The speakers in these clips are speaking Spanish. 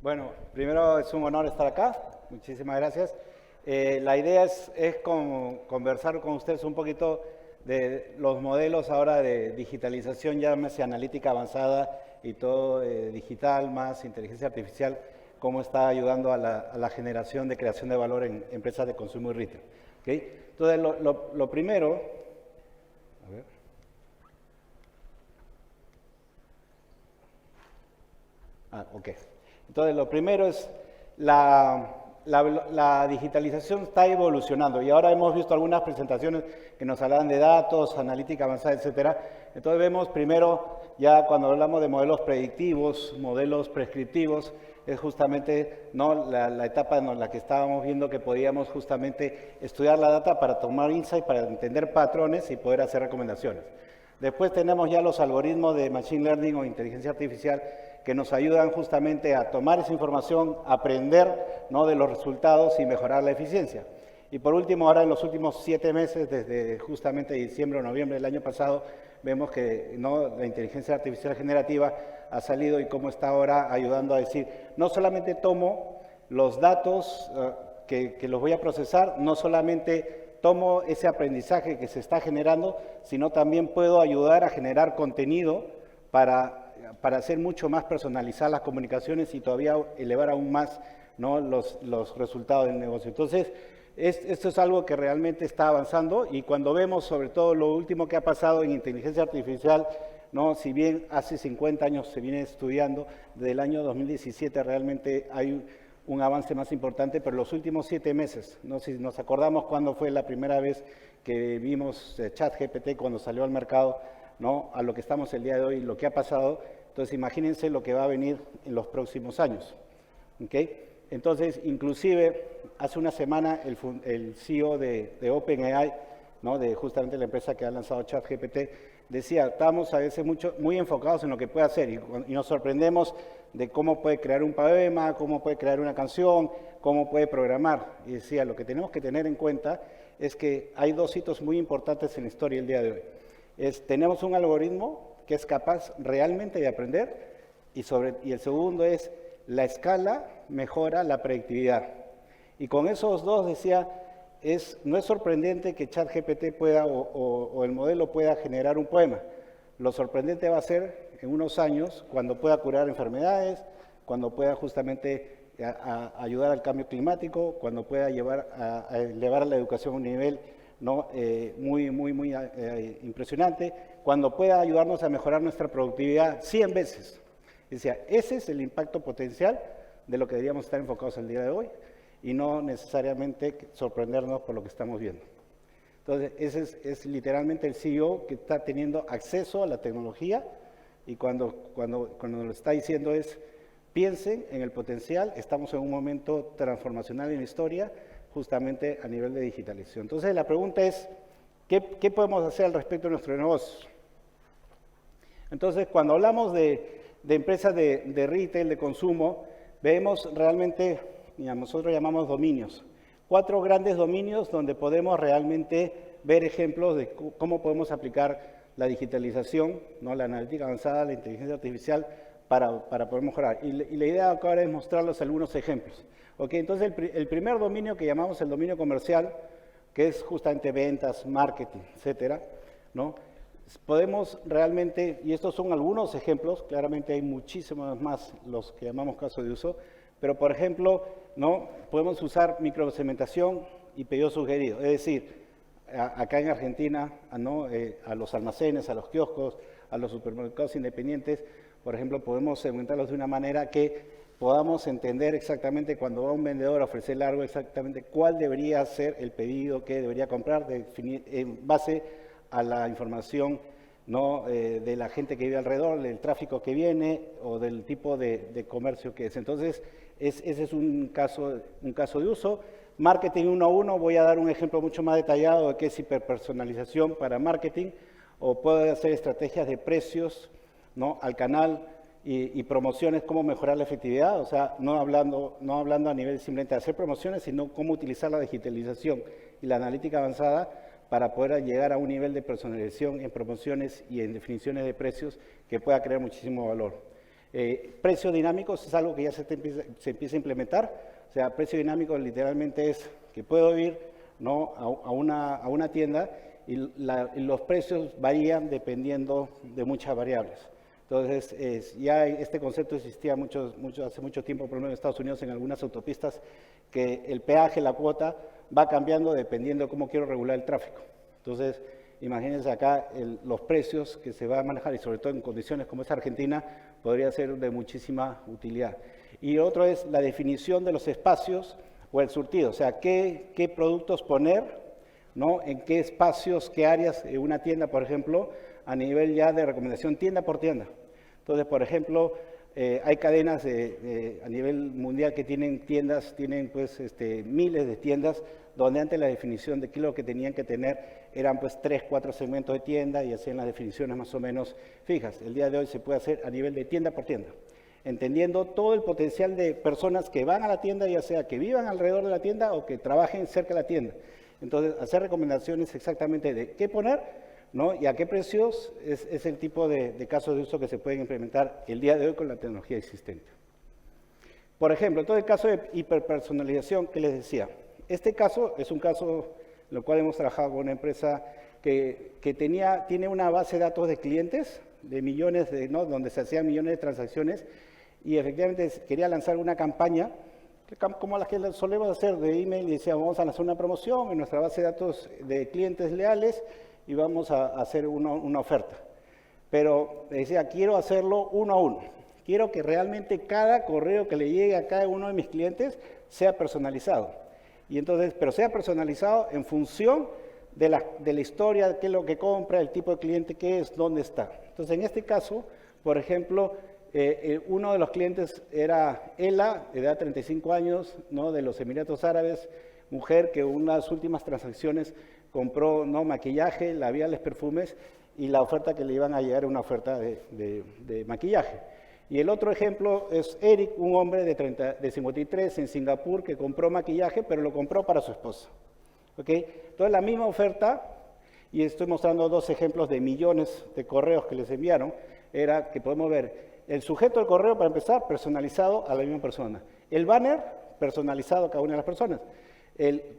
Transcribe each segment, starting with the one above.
Bueno, primero es un honor estar acá. Muchísimas gracias. La idea es conversar con ustedes un poquito de los modelos ahora de digitalización, llámese analítica avanzada y todo digital más inteligencia artificial, cómo está ayudando a la generación de creación de valor en empresas de consumo y retail. ¿Okay? Entonces, lo primero, a ver. Ok. Entonces, lo primero es la digitalización está evolucionando y ahora hemos visto algunas presentaciones que nos hablan de datos, analítica avanzada, etcétera. Entonces vemos primero, ya cuando hablamos de modelos predictivos, modelos prescriptivos, es justamente la etapa en la que estábamos viendo que podíamos justamente estudiar la data para tomar insight, para entender patrones y poder hacer recomendaciones. Después tenemos ya los algoritmos de Machine Learning o inteligencia artificial que nos ayudan justamente a tomar esa información, aprender de los resultados y mejorar la eficiencia. Y por último, ahora en los últimos 7 meses, desde justamente diciembre o noviembre del año pasado, vemos que la inteligencia artificial generativa ha salido y cómo está ahora ayudando a decir, no solamente tomo los datos que los voy a procesar, no solamente tomo ese aprendizaje que se está generando, sino también puedo ayudar a generar contenido para hacer mucho más personalizadas las comunicaciones y todavía elevar aún más los resultados del negocio. Entonces, esto es algo que realmente está avanzando y cuando vemos sobre todo lo último que ha pasado en inteligencia artificial, si bien hace 50 años se viene estudiando, desde el año 2017 realmente hay un avance más importante, pero los últimos 7 meses, si nos acordamos cuándo fue la primera vez que vimos ChatGPT cuando salió al mercado, a lo que estamos el día de hoy, lo que ha pasado, entonces imagínense lo que va a venir en los próximos años. ¿Okay? Entonces, inclusive, hace una semana el CEO de OpenAI, de justamente la empresa que ha lanzado ChatGPT, decía, estamos a veces muy enfocados en lo que puede hacer y nos sorprendemos de cómo puede crear un poema, cómo puede crear una canción, cómo puede programar. Y decía, lo que tenemos que tener en cuenta es que hay 2 hitos muy importantes en la historia el día de hoy. Tenemos un algoritmo que es capaz realmente de aprender y el segundo es la escala mejora la predictividad. Y con esos 2 decía, no es sorprendente que ChatGPT pueda o el modelo pueda generar un poema. Lo sorprendente va a ser en unos años cuando pueda curar enfermedades, cuando pueda justamente ayudar al cambio climático, cuando pueda elevar la educación a un nivel muy impresionante, cuando pueda ayudarnos a mejorar nuestra productividad 100 veces. Decía, ese es el impacto potencial de lo que deberíamos estar enfocados el día de hoy y no necesariamente sorprendernos por lo que estamos viendo. Entonces, ese es literalmente el CEO que está teniendo acceso a la tecnología y cuando lo está diciendo es, piensen en el potencial, estamos en un momento transformacional en la historia, justamente a nivel de digitalización. Entonces, la pregunta es, ¿qué podemos hacer al respecto de nuestro negocio? Entonces, cuando hablamos de empresas de retail, de consumo, vemos realmente, nosotros llamamos dominios, 4 grandes dominios donde podemos realmente ver ejemplos de cómo podemos aplicar la digitalización, la analítica avanzada, la inteligencia artificial, para poder mejorar. Y la idea acá ahora es mostrarles algunos ejemplos. ¿Okay? Entonces, el primer dominio que llamamos el dominio comercial, que es justamente ventas, marketing, etcétera, podemos realmente, y estos son algunos ejemplos, claramente hay muchísimos más los que llamamos casos de uso, pero por ejemplo, podemos usar microsegmentación y pedido sugerido, es decir, acá en Argentina, a los almacenes, a los kioscos, a los supermercados independientes, por ejemplo, podemos segmentarlos de una manera que podamos entender exactamente cuando va un vendedor a ofrecerle algo, exactamente cuál debería ser el pedido que debería comprar en base a la información de la gente que vive alrededor, del tráfico que viene o del tipo de comercio que es. Entonces, ese es un caso de uso. Marketing 1 a 1, voy a dar un ejemplo mucho más detallado de qué es hiperpersonalización para marketing, o puedo hacer estrategias de precios al canal y promociones, cómo mejorar la efectividad, o sea, no hablando a nivel simplemente de hacer promociones, sino cómo utilizar la digitalización y la analítica avanzada para poder llegar a un nivel de personalización en promociones y en definiciones de precios que pueda crear muchísimo valor. Precios dinámicos es algo que ya se empieza a implementar. O sea, precio dinámico literalmente es que puedo ir, ¿no?, a una tienda y los precios varían dependiendo de muchas variables. Entonces, ya este concepto existía hace mucho tiempo, por lo menos en Estados Unidos, en algunas autopistas, que el peaje, la cuota, va cambiando dependiendo de cómo quiero regular el tráfico. Entonces, imagínense acá los precios que se van a manejar, y sobre todo en condiciones como esta Argentina, podría ser de muchísima utilidad. Y otro es la definición de los espacios o el surtido, o sea, qué productos poner, ¿no?, en qué espacios, qué áreas en una tienda, por ejemplo, a nivel ya de recomendación tienda por tienda. Entonces, por ejemplo, hay cadenas a nivel mundial que tienen tiendas, tienen pues miles de tiendas, donde antes la definición de qué es lo que tenían que tener eran pues 3, 4 segmentos de tienda y hacían las definiciones más o menos fijas. El día de hoy se puede hacer a nivel de tienda por tienda, entendiendo todo el potencial de personas que van a la tienda, ya sea que vivan alrededor de la tienda o que trabajen cerca de la tienda. Entonces, hacer recomendaciones exactamente de qué poner, ¿no?, y a qué precios es el tipo de casos de uso que se pueden implementar el día de hoy con la tecnología existente. Por ejemplo, todo el caso de hiperpersonalización que les decía. Este caso es un caso en el cual hemos trabajado con una empresa que tiene una base de datos de clientes, de millones, ¿no?, donde se hacían millones de transacciones, y efectivamente quería lanzar una campaña, como las que solemos hacer de email, y decía, vamos a lanzar una promoción en nuestra base de datos de clientes leales, y vamos a hacer una oferta. Pero decía, quiero hacerlo uno a uno. Quiero que realmente cada correo que le llegue a cada uno de mis clientes sea personalizado. Y entonces, pero sea personalizado en función de la historia, qué es lo que compra, el tipo de cliente que es, dónde está. Entonces, en este caso, por ejemplo, uno de los clientes era Ela, de edad 35 años, ¿no?, de los Emiratos Árabes, mujer que en unas últimas transacciones compró, ¿no?, maquillaje, labiales, perfumes, y la oferta que le iban a llegar era una oferta de maquillaje. Y el otro ejemplo es Eric, un hombre de 53 en Singapur que compró maquillaje, pero lo compró para su esposa. ¿Okay? Entonces, la misma oferta, y estoy mostrando dos ejemplos de millones de correos que les enviaron, era que podemos ver el sujeto del correo, para empezar, personalizado a la misma persona. El banner, personalizado a cada una de las personas.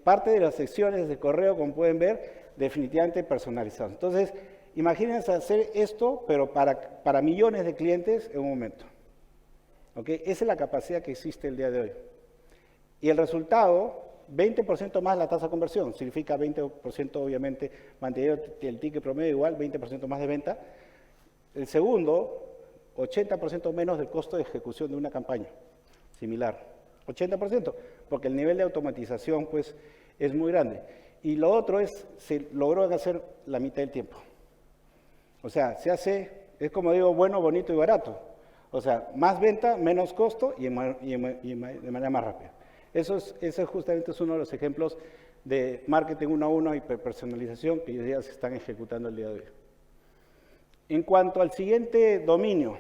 Parte de las secciones del correo, como pueden ver, definitivamente personalizado. Entonces, imagínense hacer esto, pero para millones de clientes en un momento. ¿Okay? Esa es la capacidad que existe el día de hoy. Y el resultado, 20% más la tasa de conversión, significa 20% obviamente mantener el ticket promedio igual, 20% más de venta. El segundo, 80% menos del costo de ejecución de una campaña similar. 80%, porque el nivel de automatización pues es muy grande. Y lo otro es, se logró hacer la mitad del tiempo. O sea, se hace, es como digo, bueno, bonito y barato. O sea, más venta, menos costo y de manera más rápida. Eso justamente es uno de los ejemplos de marketing uno a uno y personalización que ya se están ejecutando el día de hoy. En cuanto al siguiente dominio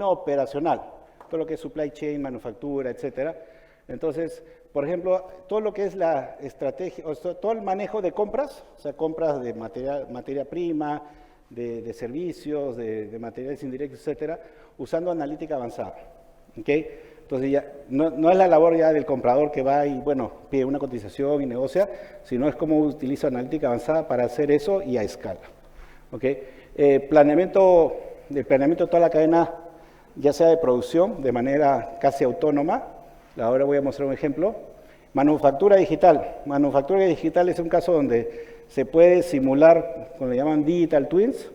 operacional, todo lo que es supply chain, manufactura, etcétera. Entonces, por ejemplo, todo lo que es la estrategia, o sea, todo el manejo de compras, o sea, compras de materia prima, de servicios, de materiales indirectos, etcétera, usando analítica avanzada. ¿Okay? Entonces, ya, no es la labor ya del comprador que va y, bueno, pide una cotización y negocia, sino es cómo utiliza analítica avanzada para hacer eso y a escala. ¿Okay? Planeamiento de toda la cadena, ya sea de producción, de manera casi autónoma. Ahora voy a mostrar un ejemplo. Manufactura digital. Manufactura digital es un caso donde se puede simular, como le llaman digital twins.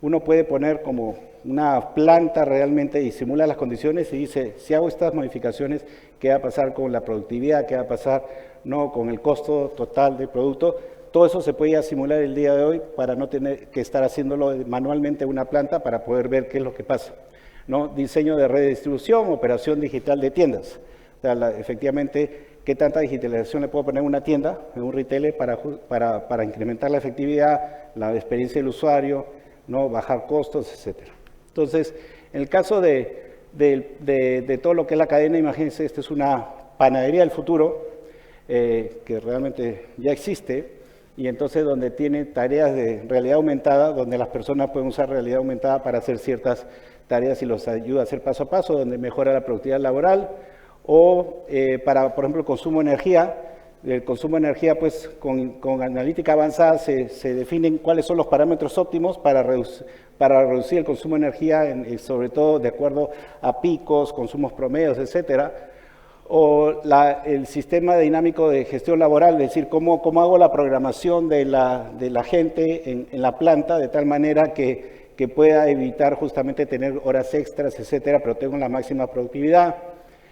Uno puede poner como una planta realmente y simula las condiciones y dice, si hago estas modificaciones, ¿qué va a pasar con la productividad? ¿Qué va a pasar, no, con el costo total del producto? Todo eso se puede simular el día de hoy para no tener que estar haciéndolo manualmente en una planta para poder ver qué es lo que pasa. ¿No? Diseño de red de distribución, operación digital de tiendas. O sea, efectivamente, ¿qué tanta digitalización le puedo poner a una tienda, en un retailer, para incrementar la efectividad, la experiencia del usuario, ¿no? Bajar costos, etcétera? Entonces, en el caso de todo lo que es la cadena, imagínense, esta es una panadería del futuro, que realmente ya existe, y entonces donde tiene tareas de realidad aumentada, donde las personas pueden usar realidad aumentada para hacer ciertas tareas y los ayuda a hacer paso a paso, donde mejora la productividad laboral, o para, por ejemplo, el consumo de energía. El consumo de energía, pues con analítica avanzada se definen cuáles son los parámetros óptimos para reducir el consumo de energía, sobre todo de acuerdo a picos, consumos promedios, etcétera. O el sistema dinámico de gestión laboral, es decir, cómo hago la programación de la gente en la planta de tal manera que pueda evitar justamente tener horas extras, etcétera, pero tengo la máxima productividad.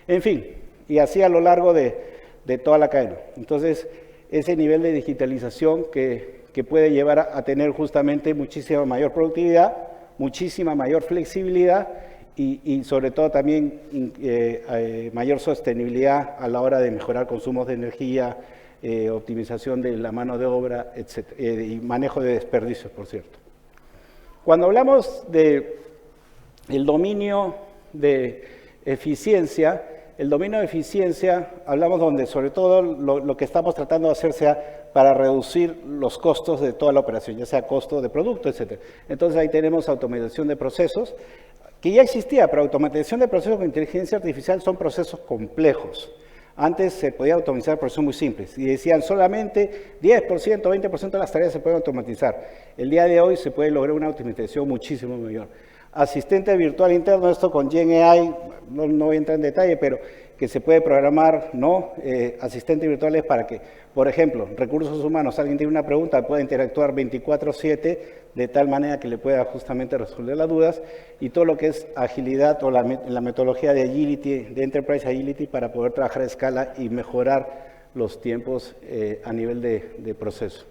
En fin, y así a lo largo de toda la cadena. Entonces, ese nivel de digitalización que puede llevar a tener justamente muchísima mayor productividad, muchísima mayor flexibilidad y sobre todo también mayor sostenibilidad a la hora de mejorar consumos de energía, optimización de la mano de obra, etc., y manejo de desperdicios, por cierto. Cuando hablamos del dominio de eficiencia, el dominio de eficiencia, hablamos donde sobre todo lo que estamos tratando de hacer sea para reducir los costos de toda la operación, ya sea costo de producto, etc. Entonces ahí tenemos automatización de procesos, que ya existía, pero automatización de procesos con inteligencia artificial son procesos complejos. Antes se podía automatizar procesos muy simples y decían solamente 10%, 20% de las tareas se pueden automatizar. El día de hoy se puede lograr una automatización muchísimo mayor. Asistente virtual interno, esto con GenAI, no voy a entrar en detalle, pero que se puede programar, ¿no? Asistentes virtuales para que, por ejemplo, recursos humanos, alguien tiene una pregunta, puede interactuar 24/7 de tal manera que le pueda justamente resolver las dudas, y todo lo que es agilidad o la metodología de Agility, de Enterprise Agility, para poder trabajar a escala y mejorar los tiempos a nivel de proceso.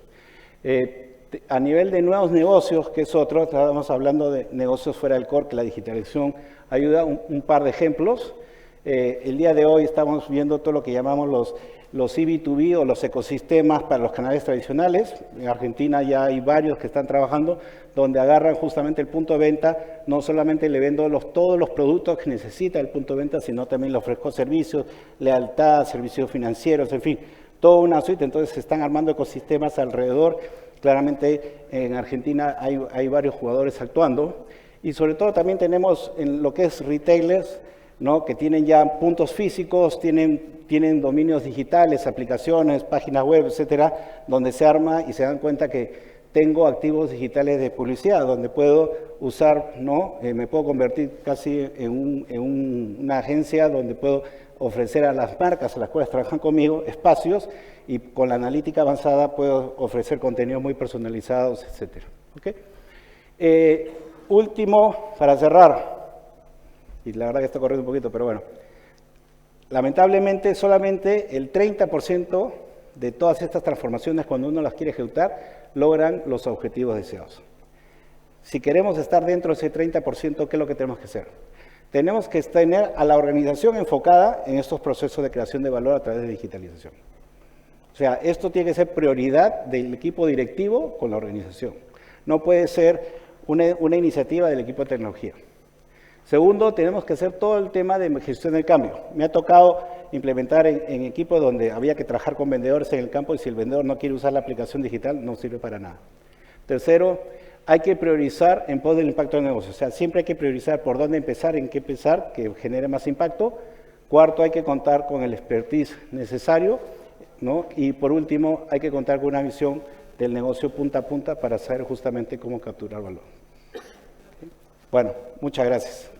A nivel de nuevos negocios, que es otro, estábamos hablando de negocios fuera del core, que la digitalización ayuda, un par de ejemplos. El día de hoy estamos viendo todo lo que llamamos los B2B o los ecosistemas para los canales tradicionales. En Argentina ya hay varios que están trabajando, donde agarran justamente el punto de venta, no solamente le vendo todos los productos que necesita el punto de venta, sino también le ofrezco servicios, lealtad, servicios financieros, en fin, toda una suite. Entonces se están armando ecosistemas alrededor. Claramente en Argentina hay varios jugadores actuando, y sobre todo también tenemos en lo que es retailers, ¿no? Que tienen ya puntos físicos, tienen dominios digitales, aplicaciones, páginas web, etcétera, donde se arma y se dan cuenta que tengo activos digitales de publicidad, donde puedo usar, ¿no? Me puedo convertir casi en una agencia donde puedo ofrecer a las marcas a las cuales trabajan conmigo espacios, y con la analítica avanzada puedo ofrecer contenidos muy personalizados, etc. ¿Okay? Último, para cerrar, y la verdad que estoy corriendo un poquito, pero bueno, lamentablemente solamente el 30% de todas estas transformaciones, cuando uno las quiere ejecutar, logran los objetivos deseados. Si queremos estar dentro de ese 30%, ¿qué es lo que tenemos que hacer? Tenemos que tener a la organización enfocada en estos procesos de creación de valor a través de digitalización. O sea, esto tiene que ser prioridad del equipo directivo con la organización. No puede ser una iniciativa del equipo de tecnología. Segundo, tenemos que hacer todo el tema de gestión del cambio. Me ha tocado implementar en equipos donde había que trabajar con vendedores en el campo, y si el vendedor no quiere usar la aplicación digital, no sirve para nada. Tercero, hay que priorizar en pos del impacto del negocio. O sea, siempre hay que priorizar por dónde empezar, en qué empezar, que genere más impacto. Cuarto, hay que contar con el expertise necesario, ¿no? Y por último, hay que contar con una visión del negocio punta a punta para saber justamente cómo capturar valor. Bueno, muchas gracias.